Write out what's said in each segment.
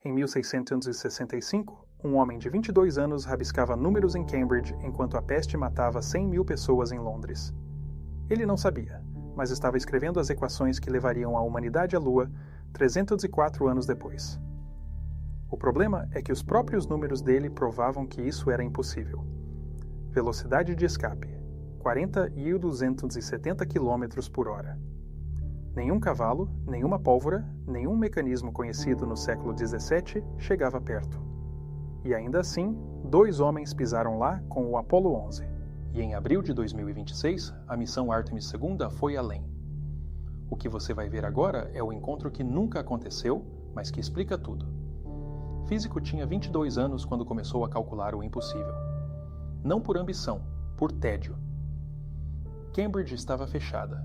Em 1665, um homem de 22 anos rabiscava números em Cambridge enquanto a peste matava 100.000 pessoas em Londres. Ele não sabia, mas estava escrevendo as equações que levariam a humanidade à Lua 304 anos depois. O problema é que os próprios números dele provavam que isso era impossível. Velocidade de escape: 40.270 km por hora. Nenhum cavalo, nenhuma pólvora, nenhum mecanismo conhecido no século XVII chegava perto. E ainda assim, 2 homens pisaram lá com o Apollo 11. E em abril de 2026, a missão Artemis II foi além. O que você vai ver agora é o encontro que nunca aconteceu, mas que explica tudo. Físico tinha 22 anos quando começou a calcular o impossível. Não por ambição, por tédio. Cambridge estava fechada.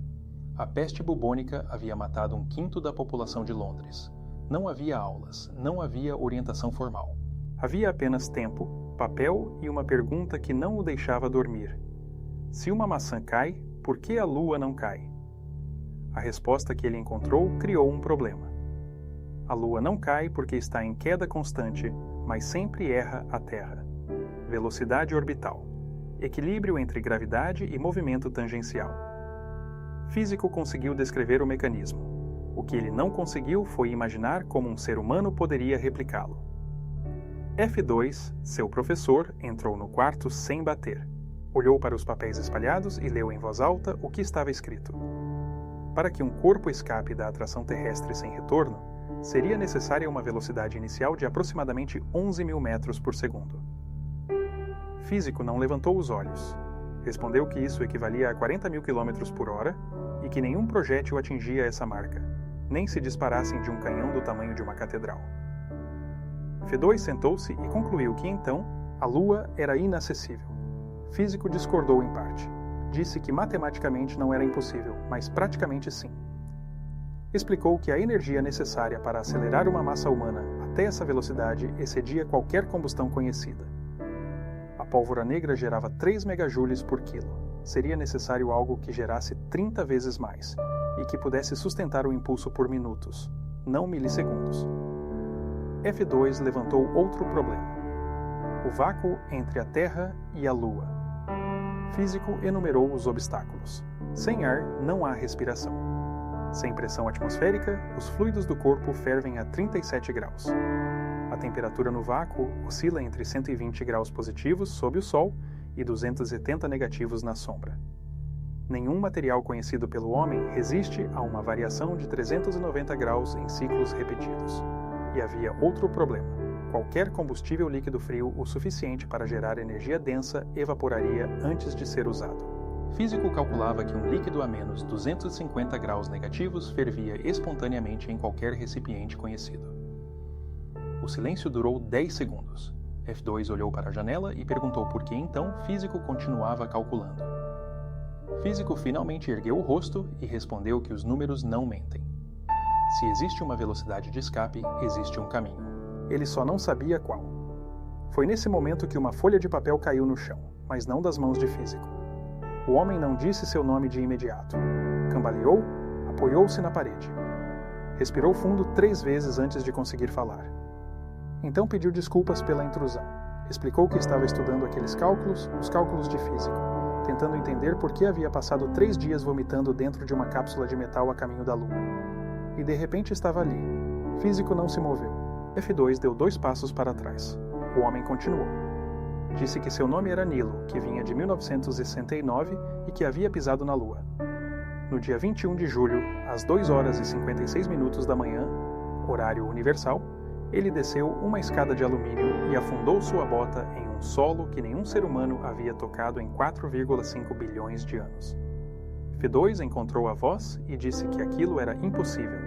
A peste bubônica havia matado 1/5 da população de Londres. Não havia aulas, não havia orientação formal. Havia apenas tempo, papel e uma pergunta que não o deixava dormir. Se uma maçã cai, por que a Lua não cai? A resposta que ele encontrou criou um problema. A Lua não cai porque está em queda constante, mas sempre erra a Terra. Velocidade orbital. Equilíbrio entre gravidade e movimento tangencial. Físico conseguiu descrever o mecanismo. O que ele não conseguiu foi imaginar como um ser humano poderia replicá-lo. F2, seu professor, entrou no quarto sem bater. Olhou para os papéis espalhados e leu em voz alta o que estava escrito. Para que um corpo escape da atração terrestre sem retorno, seria necessária uma velocidade inicial de aproximadamente 11.000 metros por segundo. Físico não levantou os olhos. Respondeu que isso equivalia a 40.000 km por hora e que nenhum projétil atingia essa marca, nem se disparassem de um canhão do tamanho de uma catedral. F2 sentou-se e concluiu que então a Lua era inacessível. Físico discordou em parte. Disse que matematicamente não era impossível, mas praticamente sim. Explicou que a energia necessária para acelerar uma massa humana até essa velocidade excedia qualquer combustão conhecida. A pólvora negra gerava 3 megajoules por quilo. Seria necessário algo que gerasse 30 vezes mais e que pudesse sustentar o impulso por minutos, não milissegundos. F2 levantou outro problema: o vácuo entre a Terra e a Lua. Físico enumerou os obstáculos. Sem ar, não há respiração. Sem pressão atmosférica, os fluidos do corpo fervem a 37 graus. A temperatura no vácuo oscila entre 120 graus positivos sob o Sol e 270 negativos na sombra. Nenhum material conhecido pelo homem resiste a uma variação de 390 graus em ciclos repetidos. E havia outro problema: qualquer combustível líquido frio o suficiente para gerar energia densa evaporaria antes de ser usado. Físico calculava que um líquido a menos 250 graus negativos fervia espontaneamente em qualquer recipiente conhecido. O silêncio durou 10 segundos. F2 olhou para a janela e perguntou por que então Físico continuava calculando. Físico finalmente ergueu o rosto e respondeu que os números não mentem. Se existe uma velocidade de escape, existe um caminho. Ele só não sabia qual. Foi nesse momento que uma folha de papel caiu no chão, mas não das mãos de Físico. O homem não disse seu nome de imediato. Cambaleou, apoiou-se na parede. Respirou fundo 3 vezes antes de conseguir falar. Então pediu desculpas pela intrusão. Explicou que estava estudando aqueles cálculos, os cálculos de Físico, tentando entender por que havia passado 3 dias vomitando dentro de uma cápsula de metal a caminho da Lua. E de repente estava ali. Físico não se moveu. F2 deu 2 passos para trás. O homem continuou. Disse que seu nome era Nilo, que vinha de 1969 e que havia pisado na Lua. No dia 21 de julho, às 2 horas e 56 minutos da manhã, horário universal, ele desceu uma escada de alumínio e afundou sua bota em um solo que nenhum ser humano havia tocado em 4,5 bilhões de anos. F2 encontrou a voz e disse que aquilo era impossível.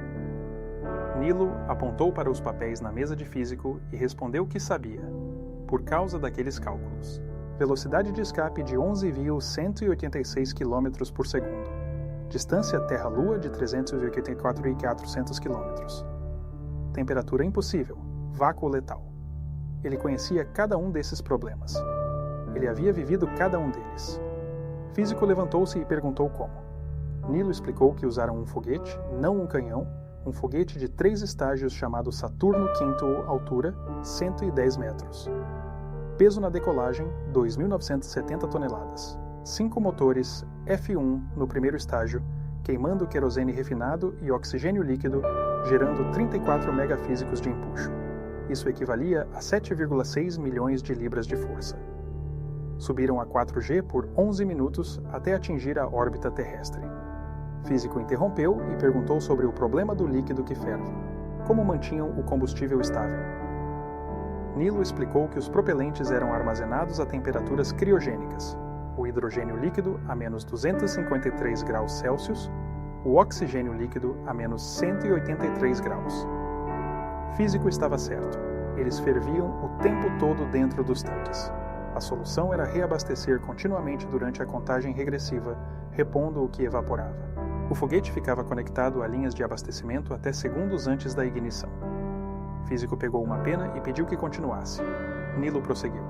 Nilo apontou para os papéis na mesa de Físico e respondeu que sabia, por causa daqueles cálculos. Velocidade de escape de 11.186 km por segundo. Distância Terra-Lua de 384.400 km. Temperatura impossível. Vácuo letal. Ele conhecia cada um desses problemas. Ele havia vivido cada um deles. Físico levantou-se e perguntou como. Nilo explicou que usaram um foguete, não um canhão, um foguete de 3 estágios chamado Saturno V altura, 110 metros. Peso na decolagem, 2.970 toneladas. 5 motores F1 no primeiro estágio, queimando querosene refinado e oxigênio líquido, gerando 34 megafísicos de empuxo. Isso equivalia a 7,6 milhões de libras de força. Subiram a 4G por 11 minutos até atingir a órbita terrestre. Físico interrompeu e perguntou sobre o problema do líquido que ferve. Como mantinham o combustível estável? Nilo explicou que os propelentes eram armazenados a temperaturas criogênicas. O hidrogênio líquido a menos 253 graus Celsius, o oxigênio líquido a menos 183 graus. Físico estava certo. Eles ferviam o tempo todo dentro dos tanques. A solução era reabastecer continuamente durante a contagem regressiva, repondo o que evaporava. O foguete ficava conectado a linhas de abastecimento até segundos antes da ignição. Físico pegou uma pena e pediu que continuasse. Nilo prosseguiu.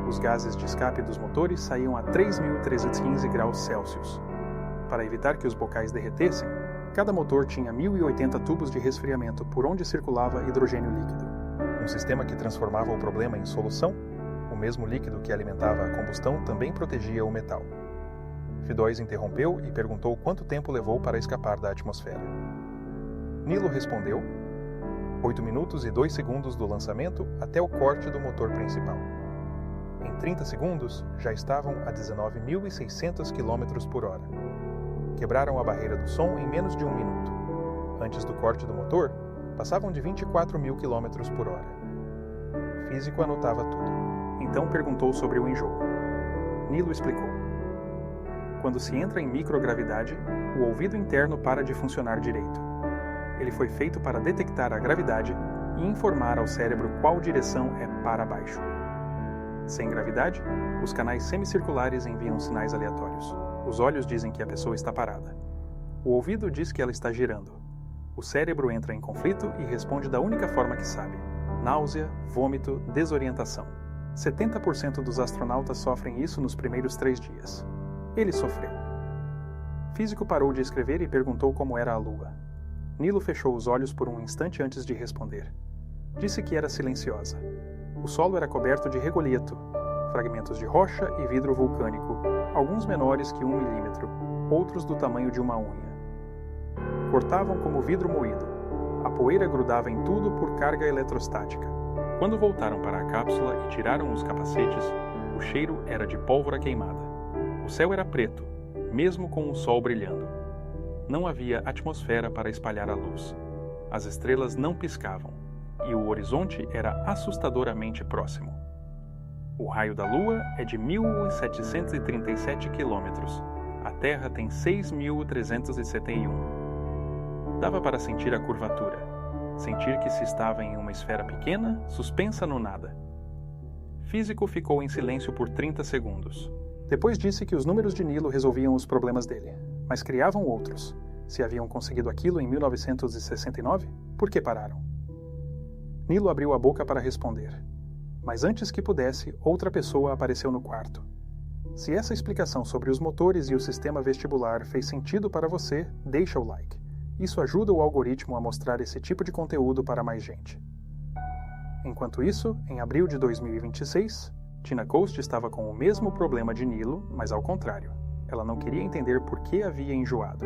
Os gases de escape dos motores saíam a 3.315 graus Celsius. Para evitar que os bocais derretessem, cada motor tinha 1.080 tubos de resfriamento por onde circulava hidrogênio líquido. Um sistema que transformava o problema em solução, o mesmo líquido que alimentava a combustão também protegia o metal. Fidóis interrompeu e perguntou quanto tempo levou para escapar da atmosfera. Nilo respondeu: 8 minutos e 2 segundos do lançamento até o corte do motor principal. Em 30 segundos, já estavam a 19.600 km por hora. Quebraram a barreira do som em menos de 1 minuto. Antes do corte do motor, passavam de 24.000 km por hora. Físico anotava tudo. Então perguntou sobre o enjoo. Nilo explicou. Quando se entra em microgravidade, o ouvido interno para de funcionar direito. Ele foi feito para detectar a gravidade e informar ao cérebro qual direção é para baixo. Sem gravidade, os canais semicirculares enviam sinais aleatórios. Os olhos dizem que a pessoa está parada. O ouvido diz que ela está girando. O cérebro entra em conflito e responde da única forma que sabe: náusea, vômito, desorientação. 70% dos astronautas sofrem isso nos primeiros 3 dias. Ele sofreu. Físico parou de escrever e perguntou como era a Lua. Nilo fechou os olhos por um instante antes de responder. Disse que era silenciosa. O solo era coberto de regolito, fragmentos de rocha e vidro vulcânico, alguns menores que 1 milímetro, outros do tamanho de uma unha. Cortavam como vidro moído. A poeira grudava em tudo por carga eletrostática. Quando voltaram para a cápsula e tiraram os capacetes, o cheiro era de pólvora queimada. O céu era preto, mesmo com o sol brilhando. Não havia atmosfera para espalhar a luz. As estrelas não piscavam, e o horizonte era assustadoramente próximo. O raio da Lua é de 1.737 quilômetros. A Terra tem 6.371. Dava para sentir a curvatura, sentir que se estava em uma esfera pequena, suspensa no nada. Físico ficou em silêncio por 30 segundos. Depois disse que os números de Nilo resolviam os problemas dele, mas criavam outros. Se haviam conseguido aquilo em 1969, por que pararam? Nilo abriu a boca para responder. Mas antes que pudesse, outra pessoa apareceu no quarto. Se essa explicação sobre os motores e o sistema vestibular fez sentido para você, deixa o like. Isso ajuda o algoritmo a mostrar esse tipo de conteúdo para mais gente. Enquanto isso, em abril de 2026, Tina Coast estava com o mesmo problema de Nilo, mas ao contrário. Ela não queria entender por que havia enjoado.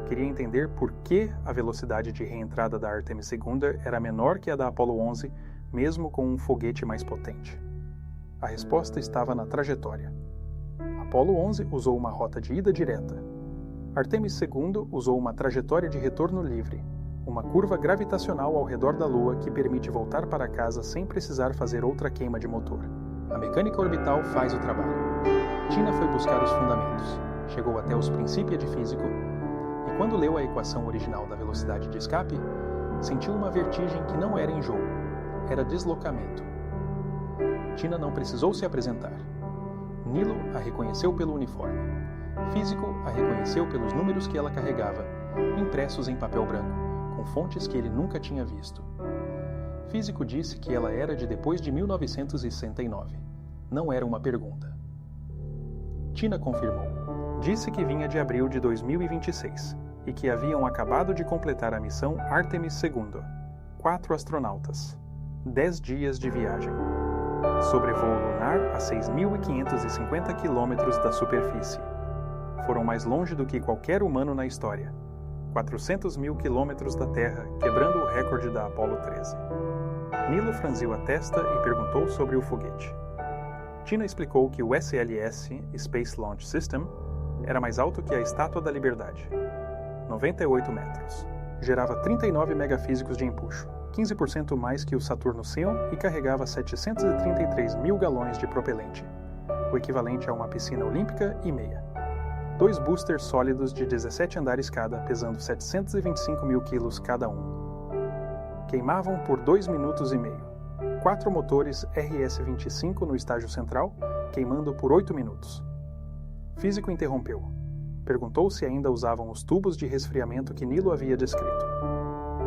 Queria entender por que a velocidade de reentrada da Artemis II era menor que a da Apollo 11, mesmo com um foguete mais potente. A resposta estava na trajetória. Apollo 11 usou uma rota de ida direta. Artemis II usou uma trajetória de retorno livre, uma curva gravitacional ao redor da Lua que permite voltar para casa sem precisar fazer outra queima de motor. A mecânica orbital faz o trabalho. Tina foi buscar os fundamentos, chegou até os princípios de físico, e quando leu a equação original da velocidade de escape, sentiu uma vertigem que não era enjoo, era deslocamento. Tina não precisou se apresentar. Nilo a reconheceu pelo uniforme. Físico a reconheceu pelos números que ela carregava, impressos em papel branco, com fontes que ele nunca tinha visto. Físico disse que ela era de depois de 1969. Não era uma pergunta. Tina confirmou. Disse que vinha de abril de 2026 e que haviam acabado de completar a missão Artemis II. 4 astronautas. 10 dias de viagem. Sobrevoo lunar a 6.550 quilômetros da superfície. Foram mais longe do que qualquer humano na história. 400 mil quilômetros da Terra, quebrando o recorde da Apollo 13. Nilo franziu a testa e perguntou sobre o foguete. Tina explicou que o SLS, Space Launch System, era mais alto que a Estátua da Liberdade. 98 metros. Gerava 39 megafísicos de empuxo, 15% mais que o Saturno Sion, e carregava 733 mil galões de propelente, o equivalente a uma piscina olímpica e meia. 2 boosters sólidos de 17 andares cada, pesando 725 mil quilos cada um. Queimavam por 2 minutos e meio. 4 motores RS-25 no estágio central, queimando por 8 minutos. Físico interrompeu. Perguntou se ainda usavam os tubos de resfriamento que Nilo havia descrito.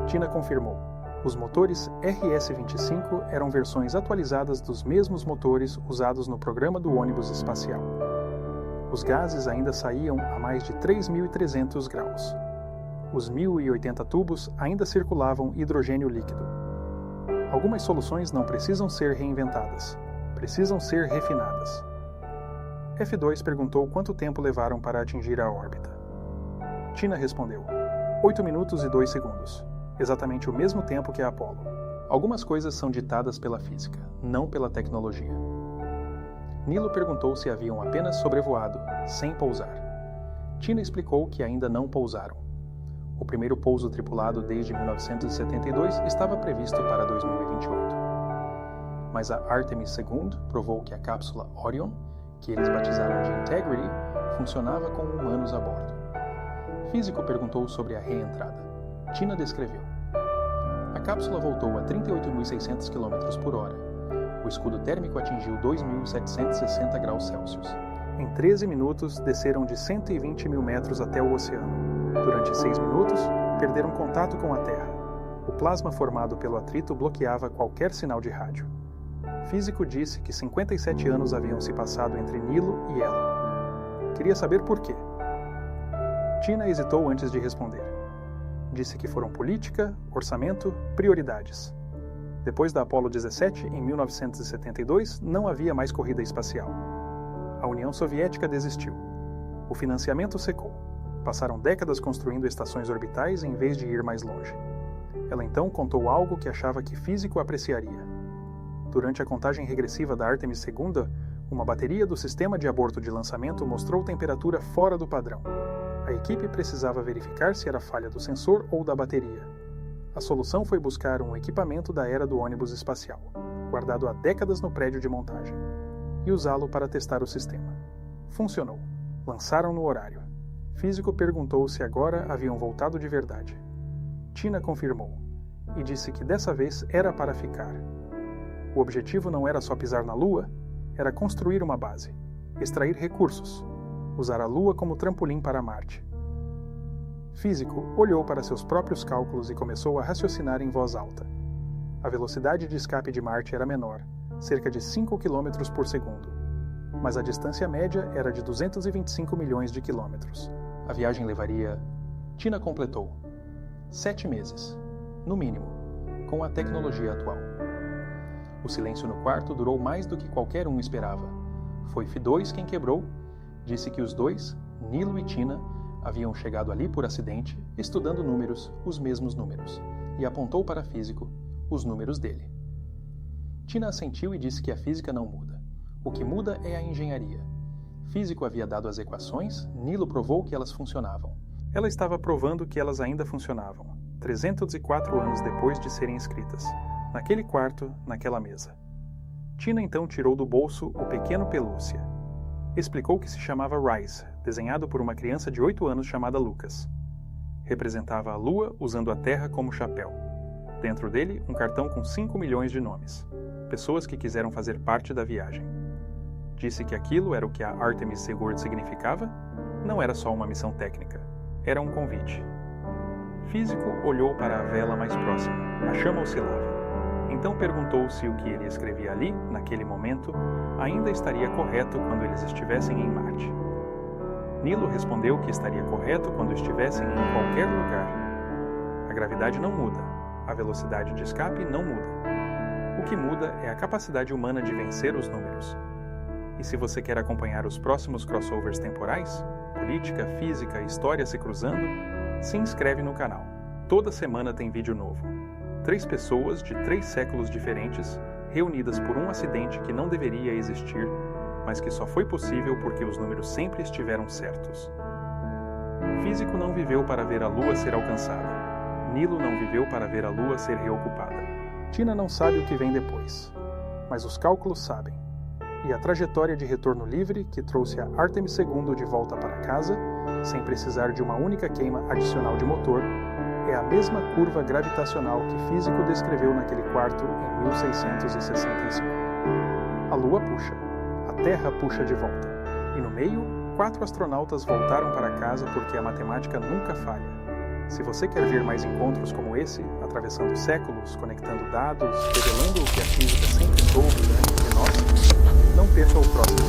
Tina confirmou. Os motores RS-25 eram versões atualizadas dos mesmos motores usados no programa do ônibus espacial. Os gases ainda saíam a mais de 3.300 graus. Os 1.080 tubos ainda circulavam hidrogênio líquido. Algumas soluções não precisam ser reinventadas, precisam ser refinadas. F2 perguntou quanto tempo levaram para atingir a órbita. Tina respondeu: 8 minutos e 2 segundos, exatamente o mesmo tempo que a Apollo. Algumas coisas são ditadas pela física, não pela tecnologia. Nilo perguntou se haviam apenas sobrevoado, sem pousar. Tina explicou que ainda não pousaram. O primeiro pouso tripulado desde 1972 estava previsto para 2028. Mas a Artemis II provou que a cápsula Orion, que eles batizaram de Integrity, funcionava com humanos a bordo. Físico perguntou sobre a reentrada. Tina descreveu. A cápsula voltou a 38.600 km por hora. O escudo térmico atingiu 2.760 graus Celsius. Em 13 minutos, desceram de 120 mil metros até o oceano. Durante 6 minutos, perderam contato com a Terra. O plasma formado pelo atrito bloqueava qualquer sinal de rádio. Físico disse que 57 anos haviam se passado entre Nilo e ela. Queria saber por quê. Tina hesitou antes de responder. Disse que foram política, orçamento, prioridades. Depois da Apollo 17, em 1972, não havia mais corrida espacial. A União Soviética desistiu. O financiamento secou. Passaram décadas construindo estações orbitais em vez de ir mais longe. Ela então contou algo que achava que Físico apreciaria. Durante a contagem regressiva da Artemis II, uma bateria do sistema de aborto de lançamento mostrou temperatura fora do padrão. A equipe precisava verificar se era falha do sensor ou da bateria. A solução foi buscar um equipamento da era do ônibus espacial, guardado há décadas no prédio de montagem, e usá-lo para testar o sistema. Funcionou. Lançaram no horário. Físico perguntou se agora haviam voltado de verdade. Tina confirmou, e disse que dessa vez era para ficar. O objetivo não era só pisar na Lua, era construir uma base, extrair recursos, usar a Lua como trampolim para Marte. Físico olhou para seus próprios cálculos e começou a raciocinar em voz alta. A velocidade de escape de Marte era menor, cerca de 5 km por segundo, mas a distância média era de 225 milhões de quilômetros. A viagem levaria... Tina completou. 7 meses, no mínimo, com a tecnologia atual. O silêncio no quarto durou mais do que qualquer um esperava. Foi F2 quem quebrou. Disse que os dois, Nilo e Tina, haviam chegado ali por acidente, estudando números, os mesmos números, e apontou para Físico, os números dele. Tina assentiu e disse que a física não muda. O que muda é a engenharia. Físico havia dado as equações, Nilo provou que elas funcionavam. Ela estava provando que elas ainda funcionavam, 304 anos depois de serem escritas, naquele quarto, naquela mesa. Tina então tirou do bolso o pequeno pelúcia. Explicou que se chamava Rise, desenhado por uma criança de 8 anos chamada Lucas. Representava a Lua usando a Terra como chapéu. Dentro dele, um cartão com 5 milhões de nomes. Pessoas que quiseram fazer parte da viagem. Disse que aquilo era o que a Artemis II significava? Não era só uma missão técnica. Era um convite. Físico olhou para a vela mais próxima. A chama oscilava. Então perguntou se o que ele escrevia ali, naquele momento, ainda estaria correto quando eles estivessem em Marte. Nilo respondeu que estaria correto quando estivessem em qualquer lugar. A gravidade não muda, a velocidade de escape não muda. O que muda é a capacidade humana de vencer os números. E se você quer acompanhar os próximos crossovers temporais, política, física e história se cruzando, se inscreve no canal. Toda semana tem vídeo novo. 3 pessoas de 3 séculos diferentes, reunidas por um acidente que não deveria existir, mas que só foi possível porque os números sempre estiveram certos. Físico não viveu para ver a Lua ser alcançada. Nilo não viveu para ver a Lua ser reocupada. Tina não sabe o que vem depois, mas os cálculos sabem. E a trajetória de retorno livre que trouxe a Artemis II de volta para casa, sem precisar de uma única queima adicional de motor, é a mesma curva gravitacional que Físico descreveu naquele quarto em 1665. A Lua puxa, a Terra puxa de volta, e no meio, 4 astronautas voltaram para casa porque a matemática nunca falha. Se você quer ver mais encontros como esse, atravessando séculos, conectando dados, revelando o que a física sempre soube antes de nós, não perca o próximo.